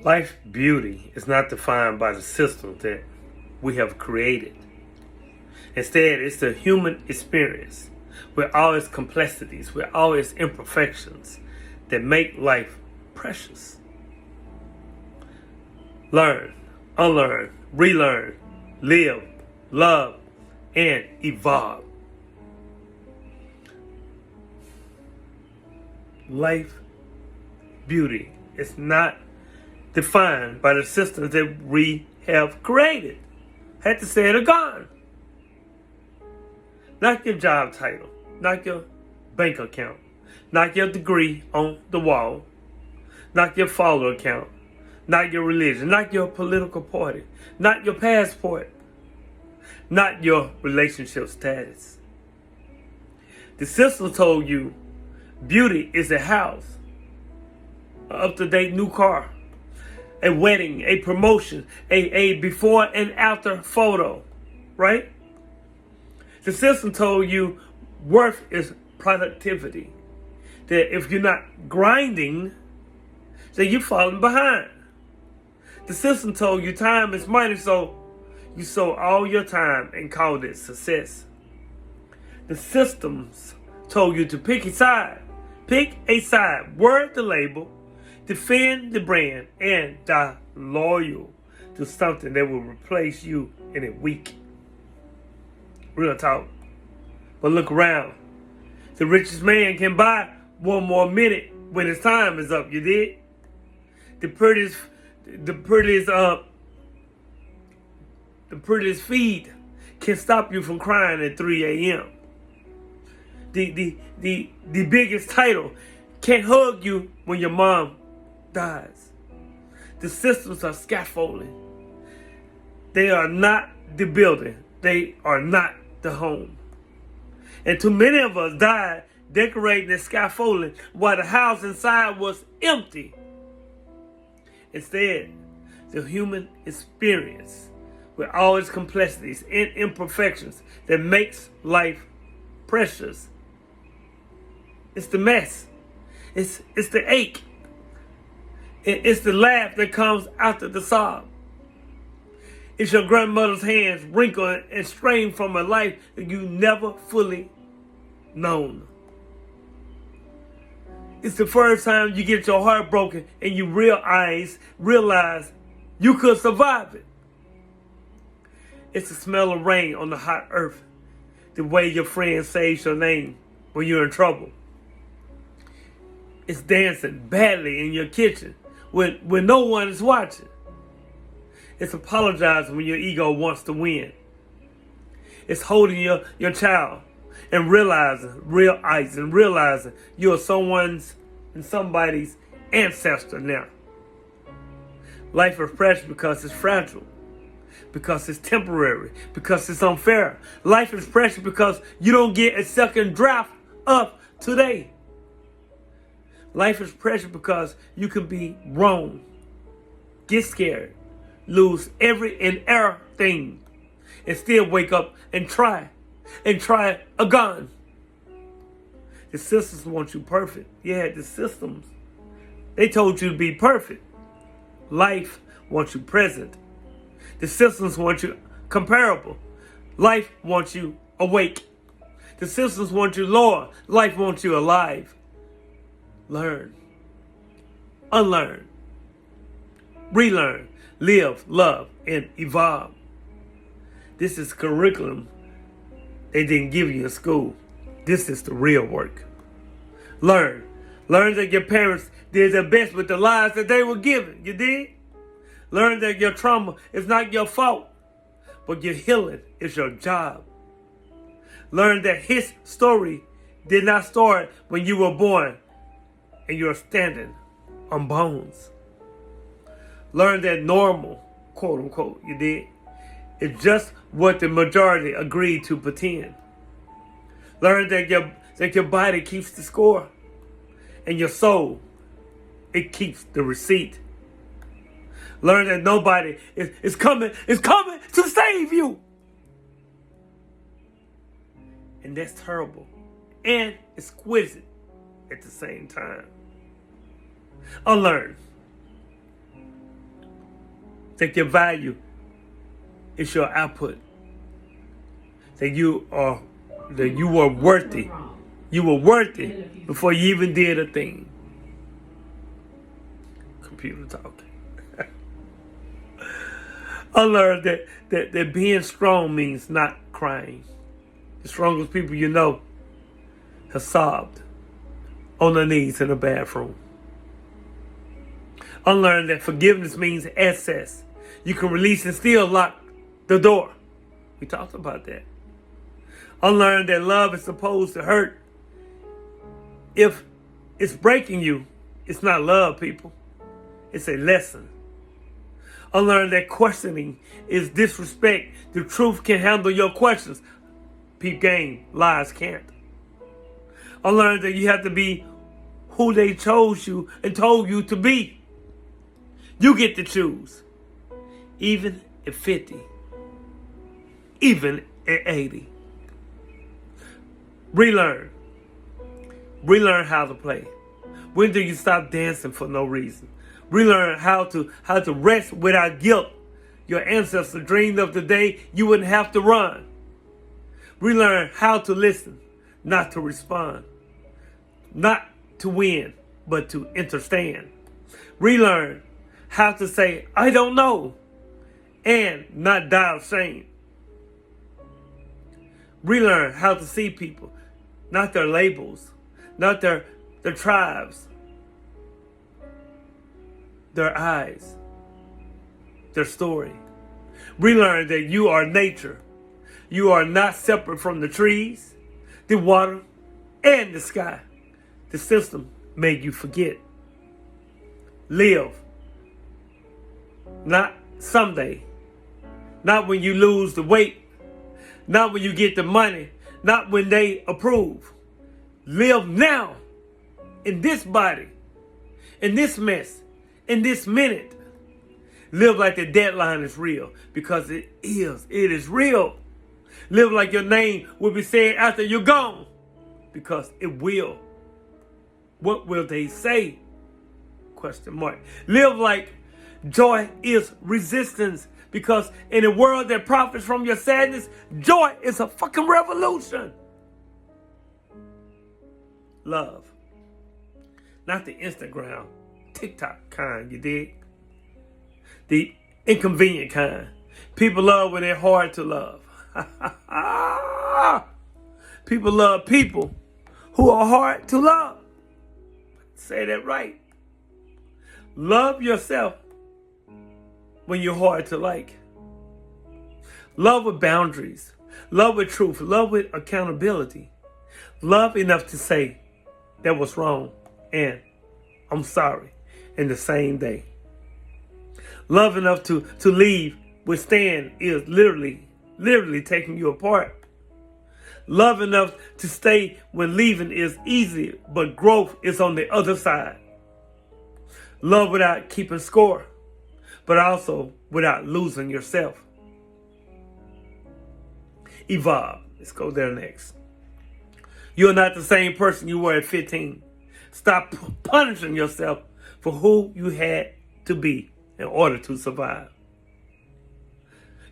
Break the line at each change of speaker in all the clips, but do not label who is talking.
Life beauty is not defined by the system that we have created. Instead, it's the human experience with all its complexities, with all its imperfections that make life precious. Learn, unlearn, relearn, live, love, and evolve. Life beauty is not defined by the systems that we have created. Had to say it again. Not your job title, not your bank account, not your degree on the wall, not your follower count, not your religion, not your political party, not your passport, not your relationship status. The system told you beauty is a house, an up-to-date new car, a wedding, a promotion, a before and after photo, right? The system told you worth is productivity. That if you're not grinding, then you're falling behind. The system told you time is money, so you sold all your time and called it success. The systems told you to pick a side. Pick a side, word the label, defend the brand, and die loyal to something that will replace you in a week. Real talk. But look around. The richest man can buy one more minute when his time is up, you did? The prettiest feed can stop you from crying at 3 a.m. The biggest title can't hug you when your mom dies. The systems are scaffolding. They are not the building. They are not the home. And too many of us died decorating the scaffolding while the house inside was empty. Instead, the human experience with all its complexities and imperfections that makes life precious. It's the mess. It's the ache. It's the laugh that comes after the sob. It's your grandmother's hands wrinkled and strained from a life that you never fully known. It's the first time you get your heart broken and you realize you could survive it. It's the smell of rain on the hot earth. The way your friend says your name when you're in trouble. It's dancing badly in your kitchen when no one is watching. It's apologizing when your ego wants to win. It's holding your child and realizing you're somebody's ancestor now. Life is precious because it's fragile, because it's temporary, because it's unfair. Life is precious because you don't get a second draft of today. Life is precious because you can be wrong, get scared, lose every and everything, and still wake up and try again. The systems want you perfect. Yeah, the systems. They told you to be perfect. Life wants you present. The systems want you comparable. Life wants you awake. The systems want you lower. Life wants you alive. Learn, unlearn, relearn, live, love, and evolve. This is curriculum they didn't give you in school. This is the real work. Learn that your parents did their best with the lives that they were given. You did? Learn that your trauma is not your fault, but your healing is your job. Learn that his story did not start when you were born and you're standing on bones. Learn that normal, quote unquote, you did, is just what the majority agreed to pretend. Learn that your body keeps the score and your soul, it keeps the receipt. Learn that nobody is coming to save you. And that's terrible and exquisite at the same time. Unlearn. Think your value is your output. That you are worthy. You were worthy before you even did a thing. Computer talking. Unlearn that being strong means not crying. The strongest people you know have sobbed on their knees in a bathroom. Unlearn that forgiveness means access. You can release and still lock the door. We talked about that. Unlearn that love is supposed to hurt. If it's breaking you, it's not love, people. It's a lesson. Unlearn that questioning is disrespect. The truth can handle your questions. Peep game, lies can't. Unlearn that you have to be who they chose you and told you to be. You get to choose. Even at 50. Even at 80. Relearn. Relearn how to play. When do you stop dancing for no reason? Relearn how to rest without guilt. Your ancestors dreamed of the day you wouldn't have to run. Relearn how to listen, not to respond. Not to win, but to understand. Relearn how to say, I don't know, and not die of shame. Relearn how to see people, not their labels, not their tribes, their eyes, their story. Relearn that you are nature. You are not separate from the trees, the water, and the sky. The system made you forget. Live. Not someday. Not when you lose the weight. Not when you get the money. Not when they approve. Live now. In this body. In this mess. In this minute. Live like the deadline is real. Because it is. It is real. Live like your name will be said after you're gone. Because it will. What will they say? Question mark. Live like joy is resistance. Because in a world that profits from your sadness, joy is a fucking revolution. Love. Not the Instagram, TikTok kind, you dig? The inconvenient kind. People love when they're hard to love. People love people who are hard to love. Say that right. Love yourself when you're hard to like. Love with boundaries. Love with truth. Love with accountability. Love enough to say that was wrong and I'm sorry in the same day. Love enough to leave withstand is literally taking you apart. Love enough to stay when leaving is easy, but growth is on the other side. Love without keeping score, but also without losing yourself. Evolve. Let's go there next. You're not the same person you were at 15. Stop punishing yourself for who you had to be in order to survive.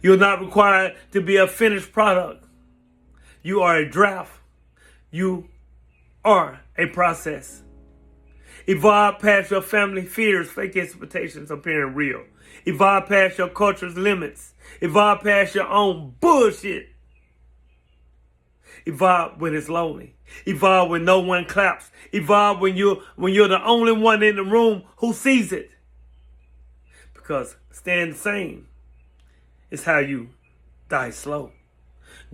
You're not required to be a finished product. You are a draft. You are a process. Evolve past your family fears, fake expectations appearing real. Evolve past your culture's limits. Evolve past your own bullshit. Evolve when it's lonely. Evolve when no one claps. Evolve when you're the only one in the room who sees it. Because staying the same is how you die slow.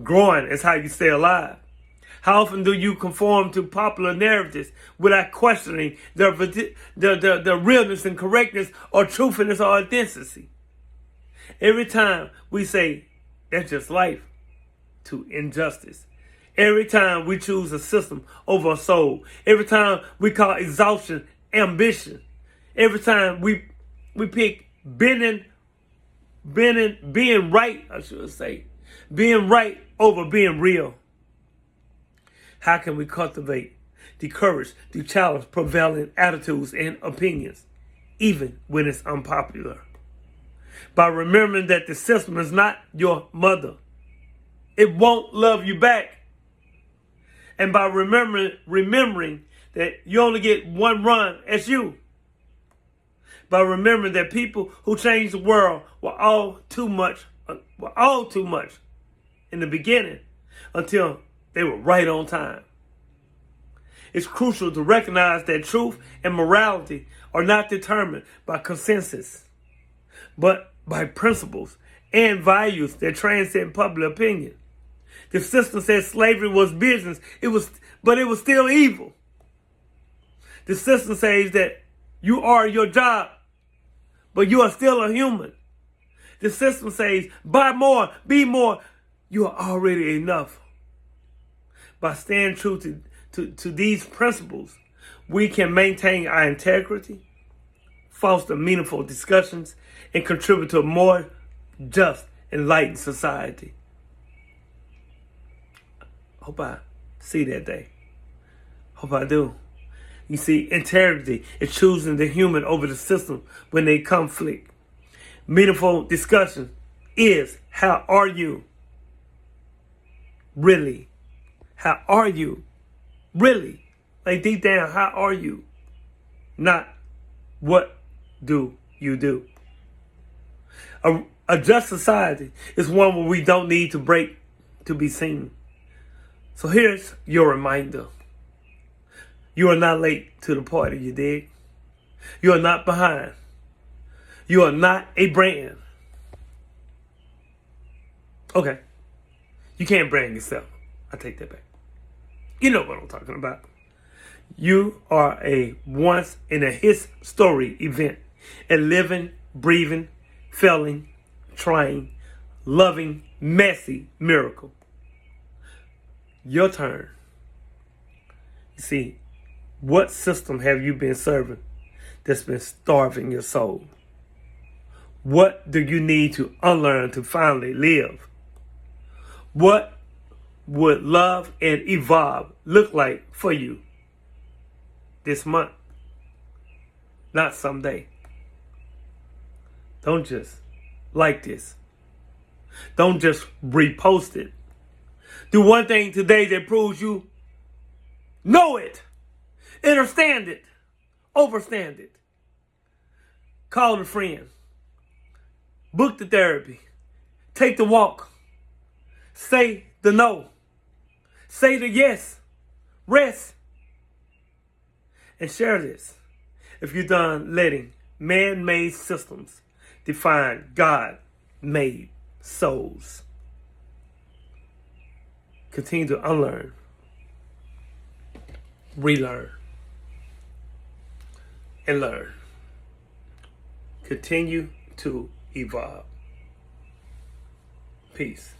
Growing is how you stay alive. How often do you conform to popular narratives without questioning their realness and correctness or truthfulness or authenticity? Every time we say, that's just life, to injustice. Every time we choose a system over a soul. Every time we call exhaustion ambition. Every time we pick being right, I should say. Being right over being real. How can we cultivate the courage to challenge prevailing attitudes and opinions, even when it's unpopular? By remembering that the system is not your mother. It won't love you back. And by remembering that you only get one run as you. By remembering that people who changed the world were all too much in the beginning until they were right on time. It's crucial to recognize that truth and morality are not determined by consensus, but by principles and values that transcend public opinion. The system said slavery was business, but it was still evil. The system says that you are your job, but you are still a human. The system says buy more, be more, you are already enough. By staying true to these principles, we can maintain our integrity, foster meaningful discussions, and contribute to a more just, enlightened society. Hope I see that day. Hope I do. You see, integrity is choosing the human over the system when they conflict. Meaningful discussion is, how are you? Really? How are you? Really? Like deep down, how are you? Not what do you do? A just society is one where we don't need to break to be seen. So here's your reminder. You are not late to the party, you dig? You are not behind. You are not a brand. Okay. You can't brand yourself. I take that back. You know what I'm talking about. You are a once in a history event. A living, breathing, failing, trying, loving, messy miracle. Your turn. You see, what system have you been serving that's been starving your soul? What do you need to unlearn to finally live? What would love and evolve look like for you this month? Not someday. Don't just like this. Don't just repost it. Do one thing today that proves you know it, understand it, overstand it. Call a friend. Book the therapy. Take the walk. Say the no. Say the yes. Rest. And share this. If you're done letting man-made systems define God-made souls. Continue to unlearn, relearn, and learn. Continue to evolve. Peace.